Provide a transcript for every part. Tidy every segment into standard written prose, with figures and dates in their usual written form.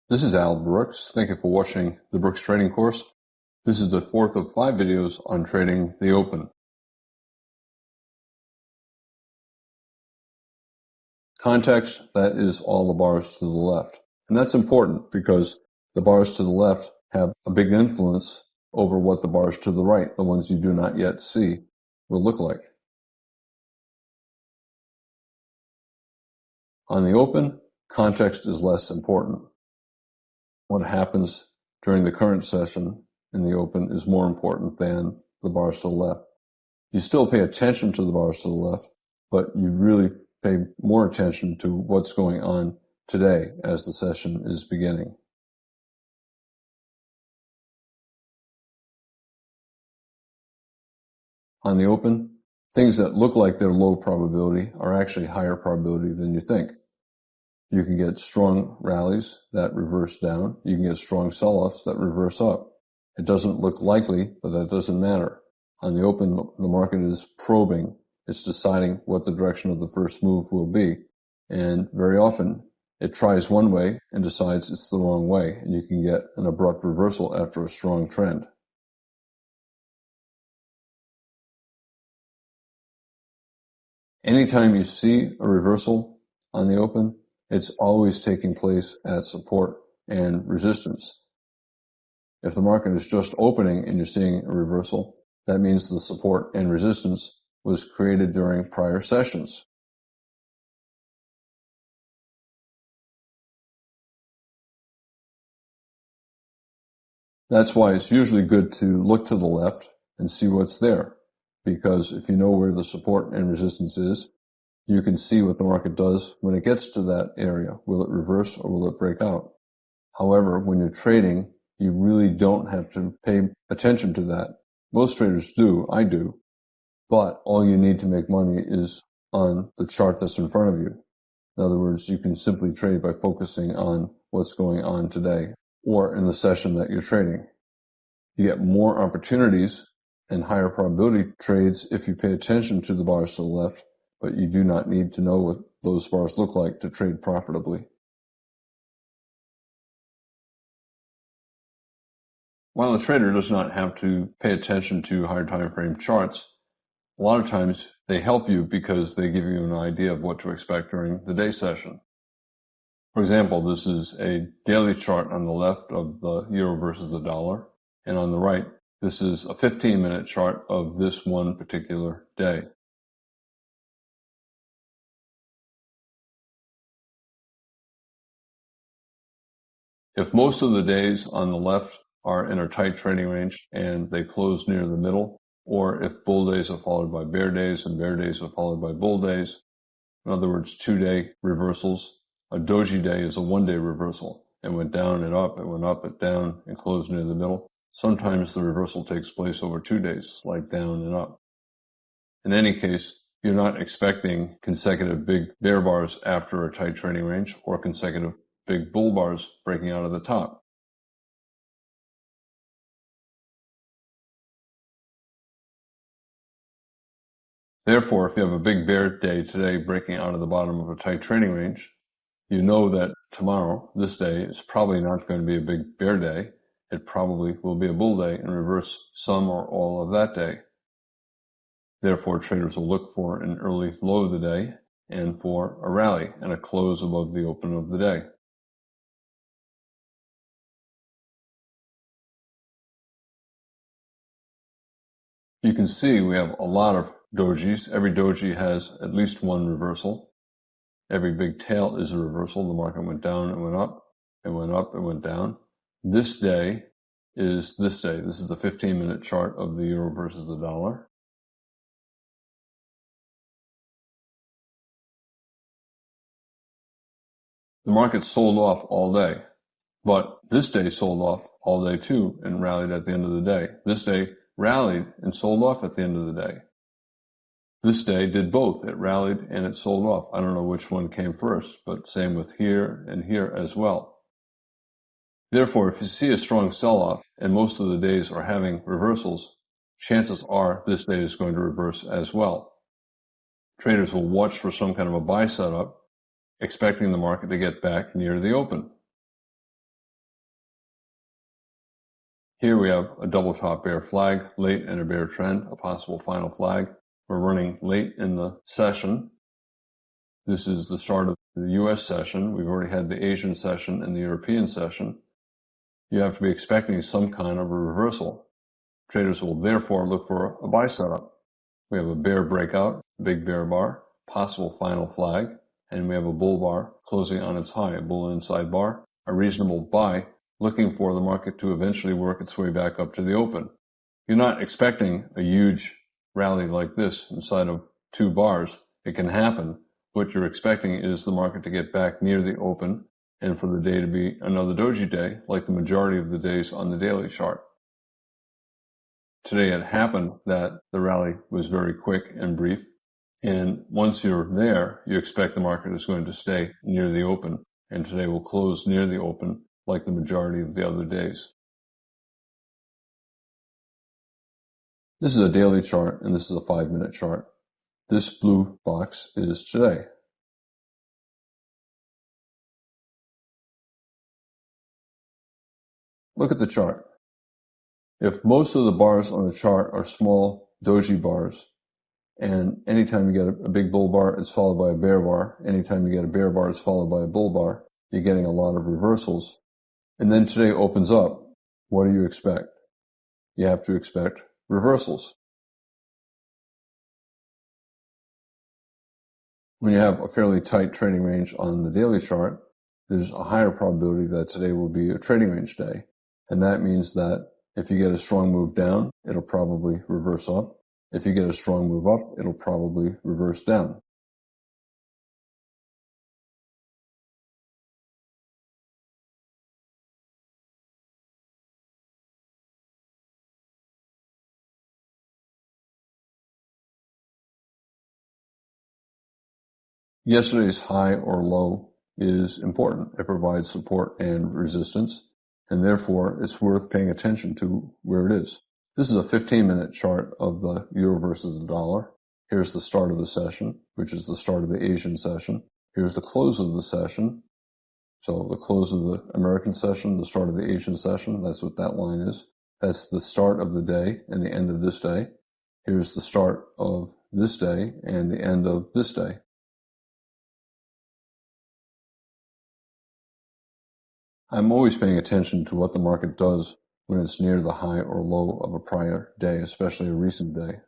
This is Al Brooks. Thank you for watching the Brooks Trading course. This is the fourth of 5 videos on trading the open. Context, that is all the bars to the left. And that's important because the bars to the left have a big influence over what the bars to the right, the ones you do not yet see, will look like. On the open, context is less important. What happens during the current session in the open is more important than the bars to the left. You still pay attention to the bars to the left, but you really pay more attention to what's going on today as the session is beginning. On the open, things that look like they're low probability are actually higher probability than you think. You can get strong rallies that reverse down. You can get strong sell-offs that reverse up. It doesn't look likely, but that doesn't matter. On the open, the market is probing. It's deciding what the direction of the first move will be. And very often, it tries one way and decides it's the wrong way, and you can get an abrupt reversal after a strong trend. Anytime you see a reversal on the open, it's always taking place at support and resistance. If the market is just opening and you're seeing a reversal, that means the support and resistance was created during prior sessions. That's why it's usually good to look to the left and see what's there, because if you know where the support and resistance is, you can see what the market does when it gets to that area. Will it reverse or will it break out? However, when you're trading, you really don't have to pay attention to that. Most traders do, I do, but all you need to make money is on the chart that's in front of you. In other words, you can simply trade by focusing on what's going on today or in the session that you're trading. You get more opportunities and higher probability trades if you pay attention to the bars to the left, but you do not need to know what those bars look like to trade profitably. While a trader does not have to pay attention to higher time frame charts, a lot of times they help you because they give you an idea of what to expect during the day session. For example, this is a daily chart on the left of the euro versus the dollar, and on the right, this is a 15-minute chart of this one particular day. If most of the days on the left are in a tight trading range and they close near the middle, or if bull days are followed by bear days and bear days are followed by bull days, in other words, 2-day reversals, a doji day is a 1-day reversal. It went down and up, it went up and down and closed near the middle. Sometimes the reversal takes place over 2 days, like down and up. In any case, you're not expecting consecutive big bear bars after a tight trading range or consecutive big bull bars breaking out of the top. Therefore, if you have a big bear day today breaking out of the bottom of a tight trading range, you know that tomorrow, this day, is probably not going to be a big bear day. It probably will be a bull day and reverse some or all of that day. Therefore, traders will look for an early low of the day and for a rally and a close above the open of the day. You can see we have a lot of dojis. Every doji has at least one reversal. Every big tail is a reversal. The market went down and went up, and went up and went down. This day is this day. This is the 15-minute chart of the euro versus the dollar. The market sold off all day, but this day sold off all day too and rallied at the end of the day. This day rallied and sold off at the end of the day. This day did both. It rallied and it sold off. I don't know which one came first, but same with here and here as well. Therefore, if you see a strong sell-off and most of the days are having reversals, chances are this day is going to reverse as well. Traders will watch for some kind of a buy setup, expecting the market to get back near the open. Here we have a double top bear flag, late in a bear trend, a possible final flag. We're running late in the session. This is the start of the US session. We've already had the Asian session and the European session. You have to be expecting some kind of a reversal. Traders will therefore look for a buy setup. We have a bear breakout, big bear bar, possible final flag, and we have a bull bar closing on its high, a bull inside bar, a reasonable buy, looking for the market to eventually work its way back up to the open. You're not expecting a huge rally like this inside of 2 bars. It can happen. What you're expecting is the market to get back near the open and for the day to be another doji day, like the majority of the days on the daily chart. Today it happened that the rally was very quick and brief, and once you're there, you expect the market is going to stay near the open, and today will close near the open like the majority of the other days. This is a daily chart, and this is a 5-minute chart. This blue box is today. Look at the chart. If most of the bars on the chart are small doji bars, and anytime you get a big bull bar, it's followed by a bear bar. Anytime you get a bear bar, it's followed by a bull bar. You're getting a lot of reversals. And then today opens up. What do you expect? You have to expect reversals. When you have a fairly tight trading range on the daily chart, there's a higher probability that today will be a trading range day. And that means that if you get a strong move down, it'll probably reverse up. If you get a strong move up, it'll probably reverse down. Yesterday's high or low is important. It provides support and resistance, and therefore it's worth paying attention to where it is. This is a 15-minute chart of the euro versus the dollar. Here's the start of the session, which is the start of the Asian session. Here's the close of the session. So the close of the American session, the start of the Asian session, that's what that line is. That's the start of the day and the end of this day. Here's the start of this day and the end of this day. I'm always paying attention to what the market does when it's near the high or low of a prior day, especially a recent day.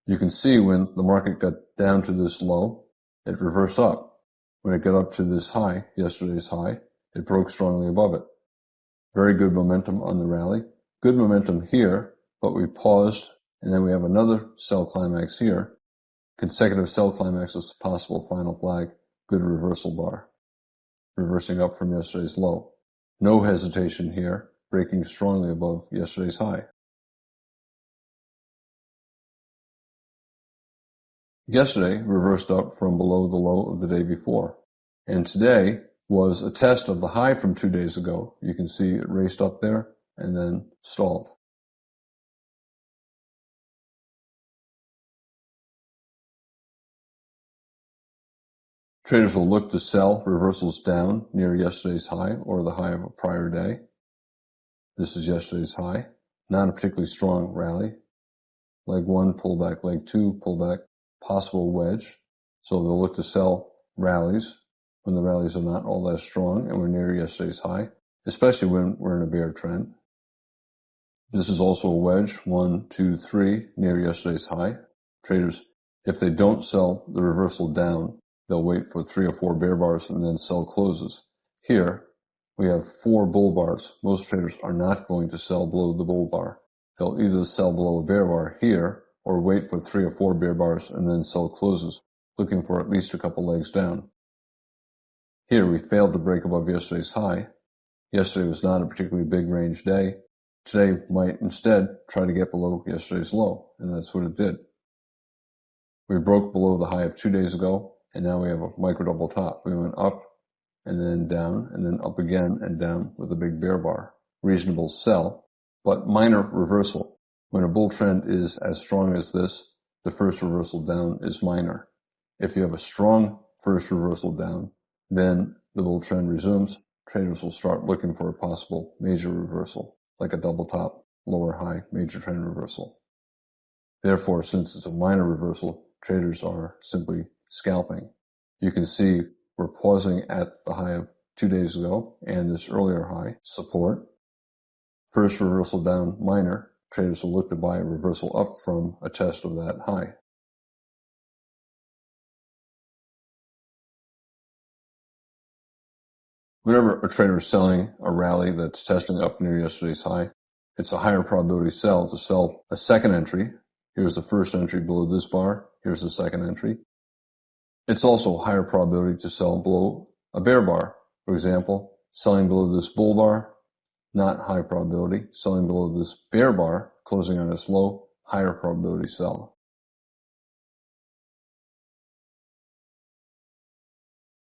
You can see when the market got down to this low, it reversed up. When it got up to this high, yesterday's high, it broke strongly above it. Very good momentum on the rally. Good momentum here, but we paused, and then we have another sell climax here. Consecutive sell climaxes, possible final flag. Good reversal bar, reversing up from yesterday's low. No hesitation here, breaking strongly above yesterday's high. Yesterday reversed up from below the low of the day before, and today was a test of the high from 2 days ago. You can see it raced up there and then stalled. Traders will look to sell reversals down near yesterday's high or the high of a prior day. This is yesterday's high. Not a particularly strong rally. Leg 1, pullback. Leg 2, pullback. Possible wedge. So they'll look to sell rallies when the rallies are not all that strong and we're near yesterday's high, especially when we're in a bear trend. This is also a wedge, 1, 2, 3, near yesterday's high. Traders, if they don't sell the reversal down, they'll wait for 3 or 4 bear bars and then sell closes. Here, we have 4 bull bars. Most traders are not going to sell below the bull bar. They'll either sell below a bear bar here or wait for 3 or 4 bear bars and then sell closes, looking for at least a couple legs down. Here, we failed to break above yesterday's high. Yesterday was not a particularly big range day. Today might instead try to get below yesterday's low, and that's what it did. We broke below the high of 2 days ago, and now we have a micro double top. We went up and then up again and down with a big bear bar. Reasonable sell, but minor reversal. When a bull trend is as strong as this, the first reversal down is minor. If you have a strong first reversal down, then the bull trend resumes. traders will start looking for a possible major reversal, like a double top, lower high, major trend reversal. Therefore, since it's a minor reversal, traders are simply scalping. You can see we're pausing at the high of 2 days ago and this earlier high support. First reversal down minor, traders will look to buy a reversal up from a test of that high. Whenever a trader is selling a rally that's testing up near yesterday's high, it's a higher probability sell to sell a second entry. Here's the first entry below this bar. Here's the second entry. It's also a higher probability to sell below a bear bar. For example, selling below this bull bar, not high probability. Selling below this bear bar, closing on its low, higher probability sell.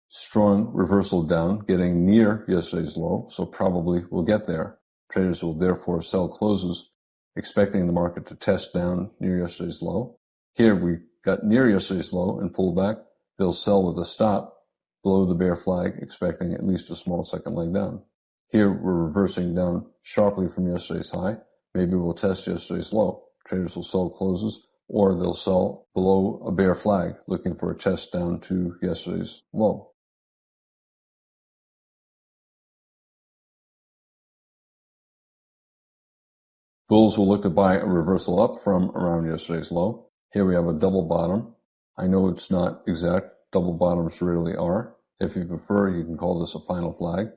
Strong reversal down, getting near yesterday's low, so probably we'll get there. Traders will therefore sell closes, expecting the market to test down near yesterday's low. Here we got near yesterday's low and pulled back. They'll sell with a stop below the bear flag, expecting at least a small second leg down. Here we're reversing down sharply from yesterday's high. Maybe we'll test yesterday's low. Traders will sell closes, or they'll sell below a bear flag, looking for a test down to yesterday's low. Bulls will look to buy a reversal up from around yesterday's low. Here we have a double bottom. I know it's not exact. Double bottoms rarely are. If you prefer, you can call this a final flag.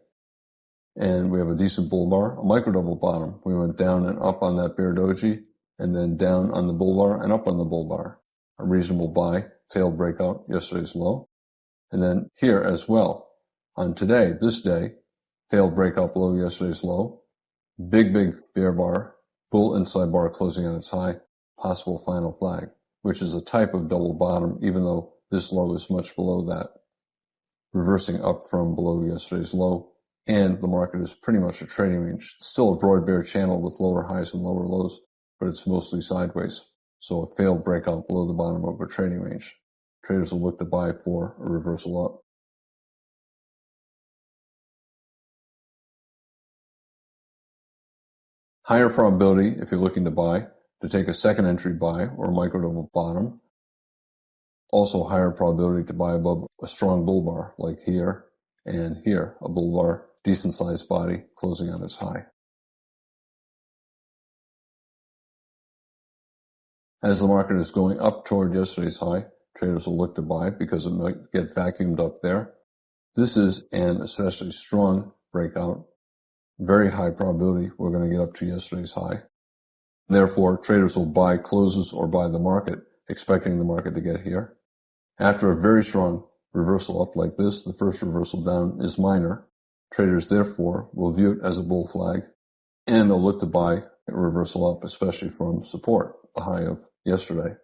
And we have a decent bull bar, a micro double bottom. We went down and up on that bear doji, and then down on the bull bar and up on the bull bar. A reasonable buy, failed breakout, yesterday's low. And then here as well, on today, this day, failed breakout below yesterday's low. Big bear bar. Bull inside bar closing on its high, possible final flag, which is a type of double bottom, even though this low is much below that. Reversing up from below yesterday's low, and the market is pretty much a trading range. It's still a broad bear channel with lower highs and lower lows, but it's mostly sideways. So a failed breakout below the bottom of a trading range. Traders will look to buy for a reversal up. Higher probability, if you're looking to buy, to take a second entry buy or a micro double bottom. Also higher probability to buy above a strong bull bar, like here and here, a bull bar, decent sized body, closing on its high. As the market is going up toward yesterday's high, traders will look to buy because it might get vacuumed up there. This is an especially strong breakout. Very high probability we're going to get up to yesterday's high. Therefore, traders will buy closes or buy the market, expecting the market to get here. After a very strong reversal up like this, the first reversal down is minor. Traders, therefore, will view it as a bull flag, and they'll look to buy a reversal up, especially from support, the high of yesterday.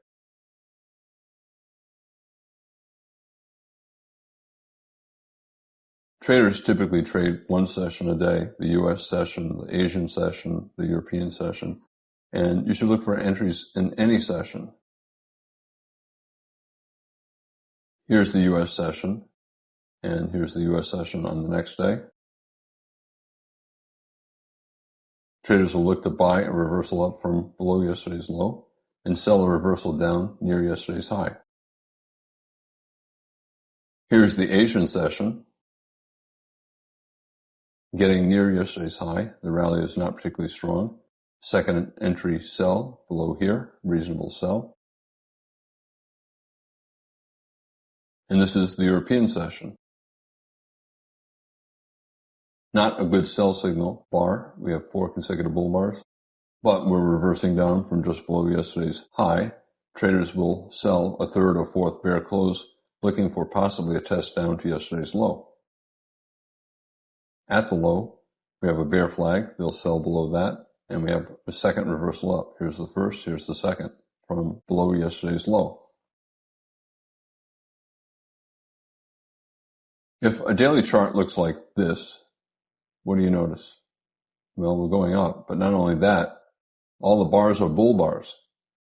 Traders typically trade one session a day, the US session, the Asian session, the European session, and you should look for entries in any session. Here's the US session, and here's the US session on the next day. Traders will look to buy a reversal up from below yesterday's low and sell a reversal down near yesterday's high. Here's the Asian session. Getting near yesterday's high, the rally is not particularly strong. Second entry sell below here, reasonable sell. And this is the European session. Not a good sell signal bar. We have 4 consecutive bull bars, but we're reversing down from just below yesterday's high. Traders will sell a third or fourth bear close, looking for possibly a test down to yesterday's low. At the low, we have a bear flag. They'll sell below that, and we have a second reversal up. Here's the first, here's the second, from below yesterday's low. If a daily chart looks like this, what do you notice? Well, we're going up, but not only that, all the bars are bull bars.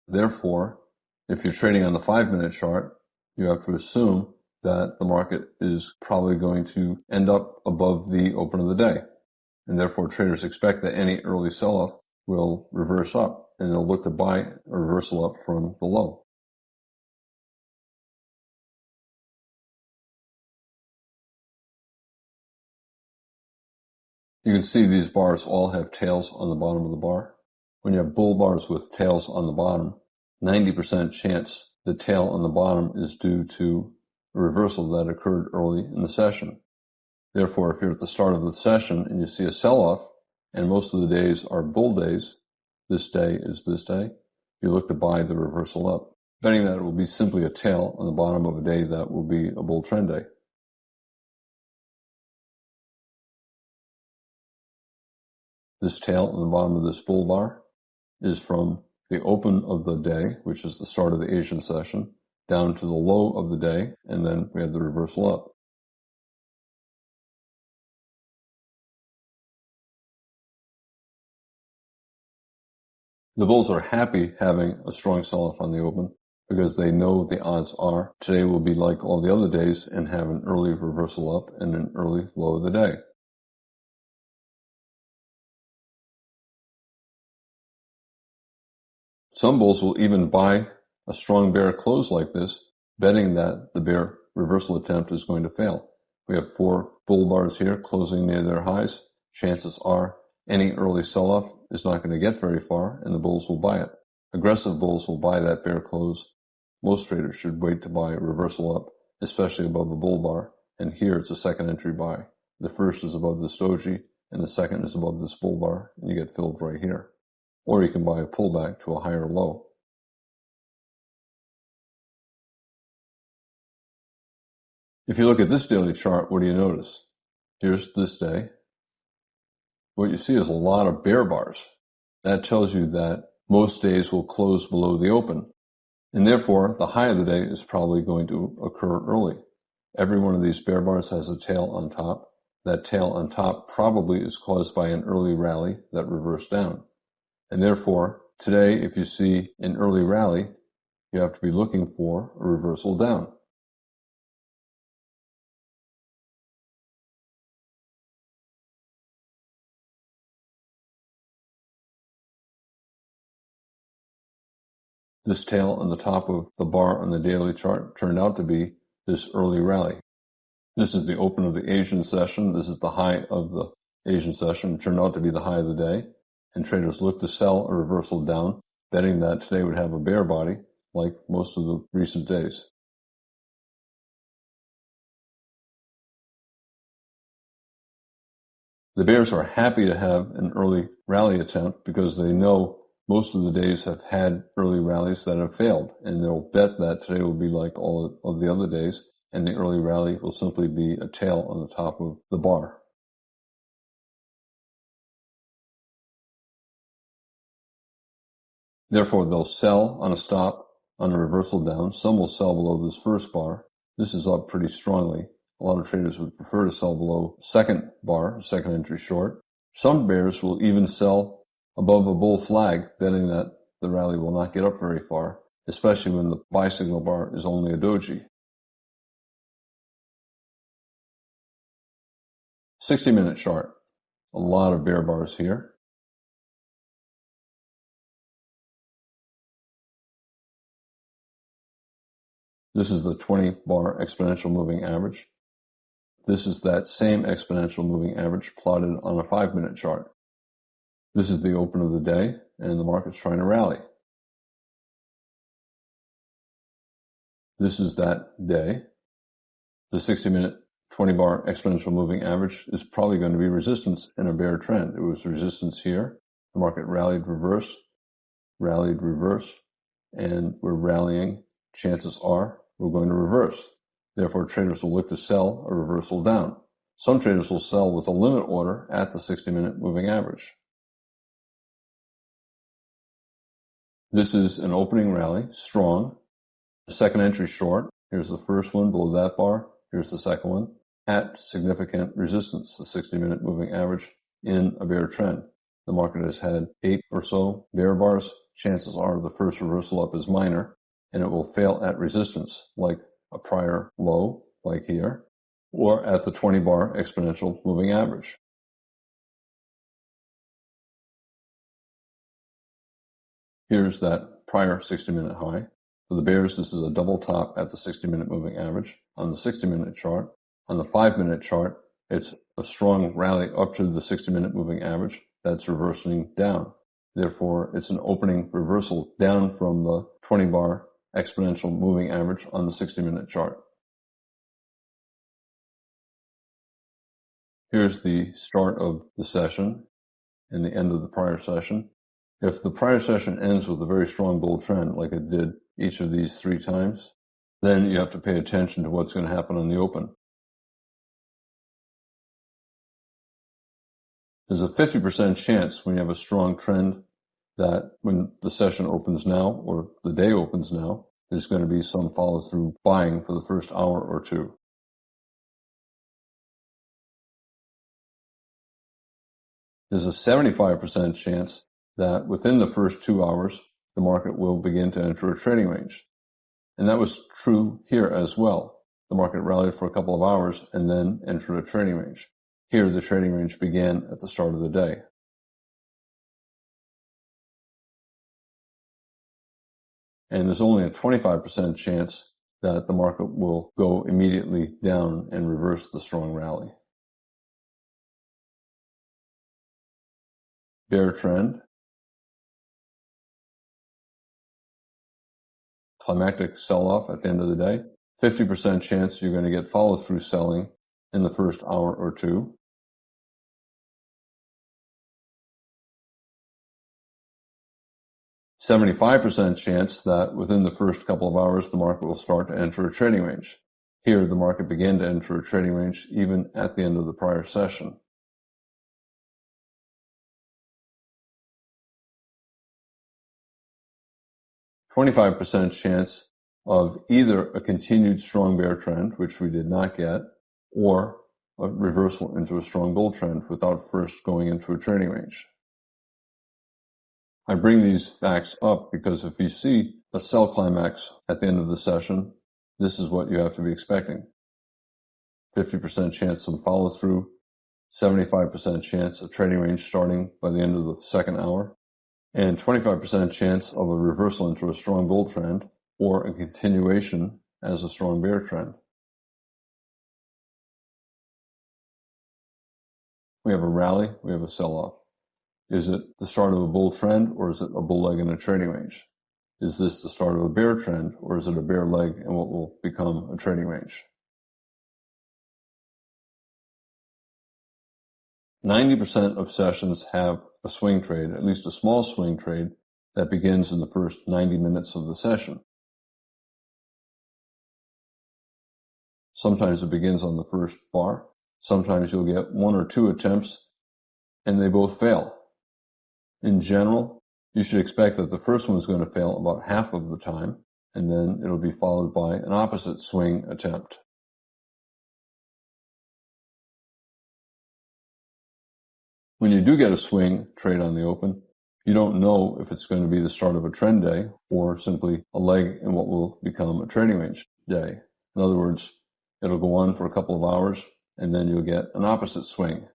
Therefore, if you're trading on the 5-minute chart, you have to assume that the market is probably going to end up above the open of the day. And therefore, traders expect that any early sell-off will reverse up, and they'll look to buy a reversal up from the low. You can see these bars all have tails on the bottom of the bar. When you have bull bars with tails on the bottom, 90% chance the tail on the bottom is due to a reversal that occurred early in the session. Therefore, if you're at the start of the session and you see a sell-off, and most of the days are bull days, this day is this day, you look to buy the reversal up, betting that it will be simply a tail on the bottom of a day that will be a bull trend day. This tail on the bottom of this bull bar is from the open of the day, which is the start of the Asian session, down to the low of the day, and then we have the reversal up. The bulls are happy having a strong sell-off on the open because they know the odds are today will be like all the other days and have an early reversal up and an early low of the day. Some bulls will even buy a strong bear close like this, betting that the bear reversal attempt is going to fail. We have 4 bull bars here closing near their highs. Chances are any early sell-off is not going to get very far, and the bulls will buy it. Aggressive bulls will buy that bear close. Most traders should wait to buy a reversal up, especially above a bull bar, and here it's a second entry buy. The first is above this doji, and the second is above this bull bar, and you get filled right here. Or you can buy a pullback to a higher low. If you look at this daily chart, what do you notice? Here's this day. What you see is a lot of bear bars. That tells you that most days will close below the open, and therefore the high of the day is probably going to occur early. Every one of these bear bars has a tail on top. That tail on top probably is caused by an early rally that reversed down. And therefore, today, if you see an early rally, you have to be looking for a reversal down. This tail on the top of the bar on the daily chart turned out to be this early rally. This is the open of the Asian session. This is the high of the Asian session. It turned out to be the high of the day. And traders looked to sell a reversal down, betting that today would have a bear body like most of the recent days. The bears are happy to have an early rally attempt because they know most of the days have had early rallies that have failed, and they'll bet that today will be like all of the other days, and the early rally will simply be a tail on the top of the bar. Therefore, they'll sell on a stop on a reversal down. Some will sell below this first bar. This is up pretty strongly. A lot of traders would prefer to sell below second bar, second entry short. Some bears will even sell above a bull flag, betting that the rally will not get up very far, especially when the buy signal bar is only a doji. 60-minute chart. A lot of bear bars here. This is the 20-bar exponential moving average. This is that same exponential moving average plotted on a 5-minute chart. This is the open of the day, and the market's trying to rally. This is that day. The 60-minute 20-bar exponential moving average is probably going to be resistance in a bear trend. It was resistance here. The market rallied reverse, and we're rallying. Chances are we're going to reverse. Therefore, traders will look to sell a reversal down. Some traders will sell with a limit order at the 60-minute moving average. This is an opening rally, strong. Second entry short. Here's the first one below that bar. Here's the second one at significant resistance, the 60-minute moving average in a bear trend. The market has had 8 or so bear bars. Chances are the first reversal up is minor, and it will fail at resistance like a prior low, like here, or at the 20-bar exponential moving average. Here's that prior 60-minute high. For the bears, this is a double top at the 60-minute moving average on the 60-minute chart. On the 5-minute chart, it's a strong rally up to the 60-minute moving average that's reversing down. Therefore, it's an opening reversal down from the 20-bar exponential moving average on the 60-minute chart. Here's the start of the session and the end of the prior session. If the prior session ends with a very strong bull trend, like it did each of these 3 times, then you have to pay attention to what's going to happen on the open. There's a 50% chance when you have a strong trend that when the session opens now or the day opens now, there's going to be some follow-through buying for the first hour or two. There's a 75% chance that within the first 2 hours, the market will begin to enter a trading range. And that was true here as well. The market rallied for a couple of hours and then entered a trading range. Here, the trading range began at the start of the day. And there's only a 25% chance that the market will go immediately down and reverse the strong rally. Bear trend. Climactic sell-off at the end of the day. 50% chance you're going to get follow-through selling in the first hour or two. "75% chance that within the first couple of hours the market will start to enter a trading range." Here, the market began to enter a trading range even at the end of the prior session. "25% chance of either a continued strong bear trend, which we did not get, or a reversal into a strong bull trend without first going into a trading range. I bring these facts up because if you see a sell climax at the end of the session, this is what you have to be expecting. 50% chance some follow through, 75% chance of trading range starting by the end of the second hour, and 25% chance of a reversal into a strong bull trend or a continuation as a strong bear trend. We have a rally, we have a sell-off. Is it the start of a bull trend or is it a bull leg in a trading range? Is this the start of a bear trend or is it a bear leg in what will become a trading range? 90% of sessions have a swing trade, at least a small swing trade, that begins in the first 90 minutes of the session. Sometimes it begins on the first bar. Sometimes you'll get 1 or 2 attempts and they both fail. In general, you should expect that the first one is going to fail about half of the time, and then it'll be followed by an opposite swing attempt. When you do get a swing trade on the open, you don't know if it's going to be the start of a trend day or simply a leg in what will become a trading range day. In other words, it'll go on for a couple of hours, and then you'll get an opposite swing.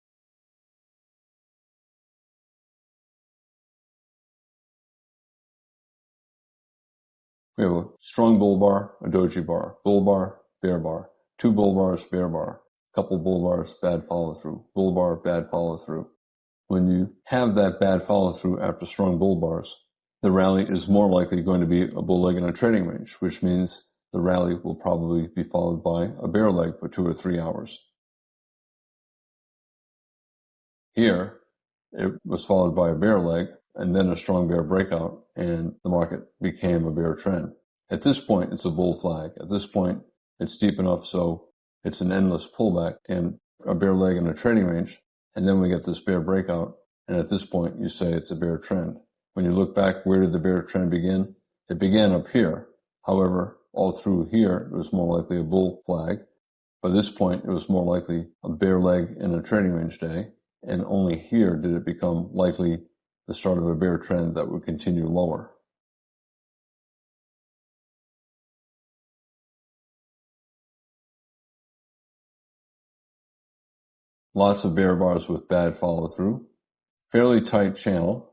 We have a strong bull bar, a doji bar, bull bar, bear bar, 2 bull bars, bear bar, couple bull bars, bad follow through, bull bar, bad follow through. When you have that bad follow through after strong bull bars, the rally is more likely going to be a bull leg in a trading range, which means the rally will probably be followed by a bear leg for 2 or 3 hours. Here, it was followed by a bear leg and then a strong bear breakout, and the market became a bear trend. At this point, it's a bull flag. At this point, it's deep enough so it's an endless pullback and a bear leg in a trading range, and then we get this bear breakout, and at this point, you say it's a bear trend. When you look back, where did the bear trend begin? It began up here. However, all through here, it was more likely a bull flag. By this point, it was more likely a bear leg in a trading range day, and only here did it become likely the start of a bear trend that would continue lower. Lots of bear bars with bad follow through. Fairly tight channel.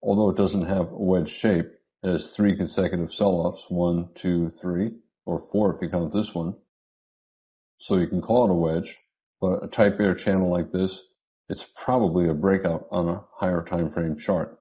Although it doesn't have a wedge shape, it has 3 consecutive sell-offs, 1, 2, 3, or 4 if you count this one. So you can call it a wedge, but a tight bear channel like this, it's probably a breakout on a higher time frame chart.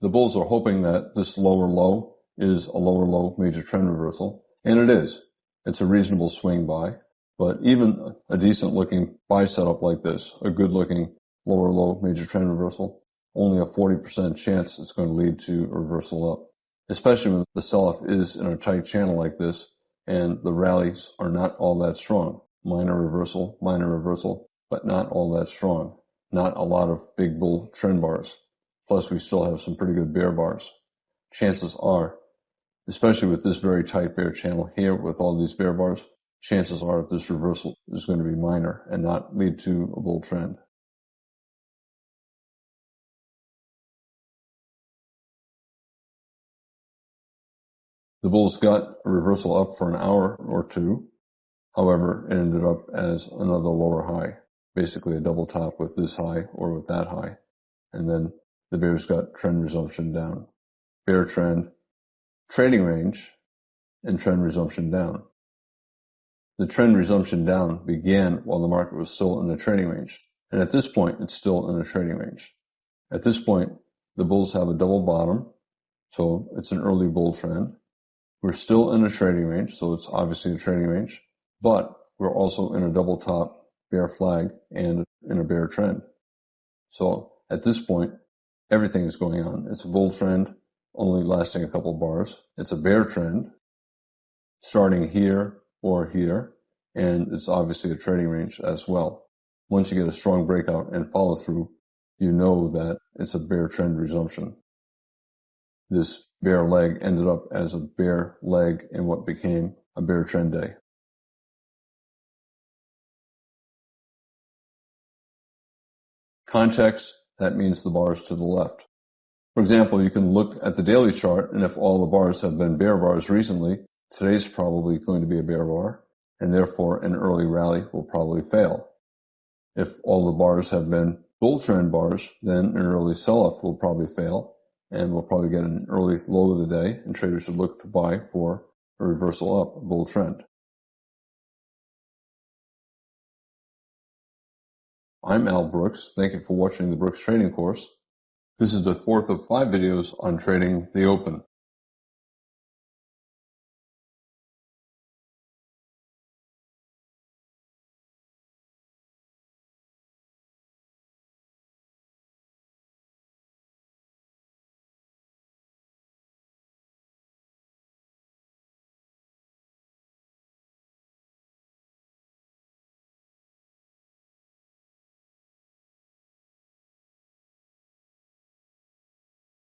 The bulls are hoping that this lower low is a lower low major trend reversal, and it is. It's a reasonable swing buy, but even a decent looking buy setup like this, a good looking lower low major trend reversal, only a 40% chance it's going to lead to a reversal up, especially when the sell-off is in a tight channel like this and the rallies are not all that strong. Minor reversal, but not all that strong. Not a lot of big bull trend bars. Plus, we still have some pretty good bear bars. Chances are, especially with this very tight bear channel here with all these bear bars, chances are this reversal is going to be minor and not lead to a bull trend. The bulls got a reversal up for an hour or two. However, it ended up as another lower high, basically a double top with this high or with that high. And then the bears got trend resumption down. Bear trend, trading range, and trend resumption down. The trend resumption down began while the market was still in the trading range. And at this point, it's still in the trading range. At this point, the bulls have a double bottom, so it's an early bull trend. We're still in a trading range, so it's obviously a trading range, but we're also in a double top bear flag and in a bear trend. So at this point, everything is going on. It's a bull trend, only lasting a couple bars. It's a bear trend, starting here or here, and it's obviously a trading range as well. Once you get a strong breakout and follow through, you know that it's a bear trend resumption. This bear leg ended up as a bear leg in what became a bear trend day. Context, that means the bars to the left. For example, you can look at the daily chart, and if all the bars have been bear bars recently, today's probably going to be a bear bar, and therefore an early rally will probably fail. If all the bars have been bull trend bars, then an early sell-off will probably fail, and we'll probably get an early low of the day, and traders should look to buy for a reversal up, a bull trend. I'm Al Brooks. Thank you for watching the Brooks Trading Course. This is the 4th of 5 videos on trading the open.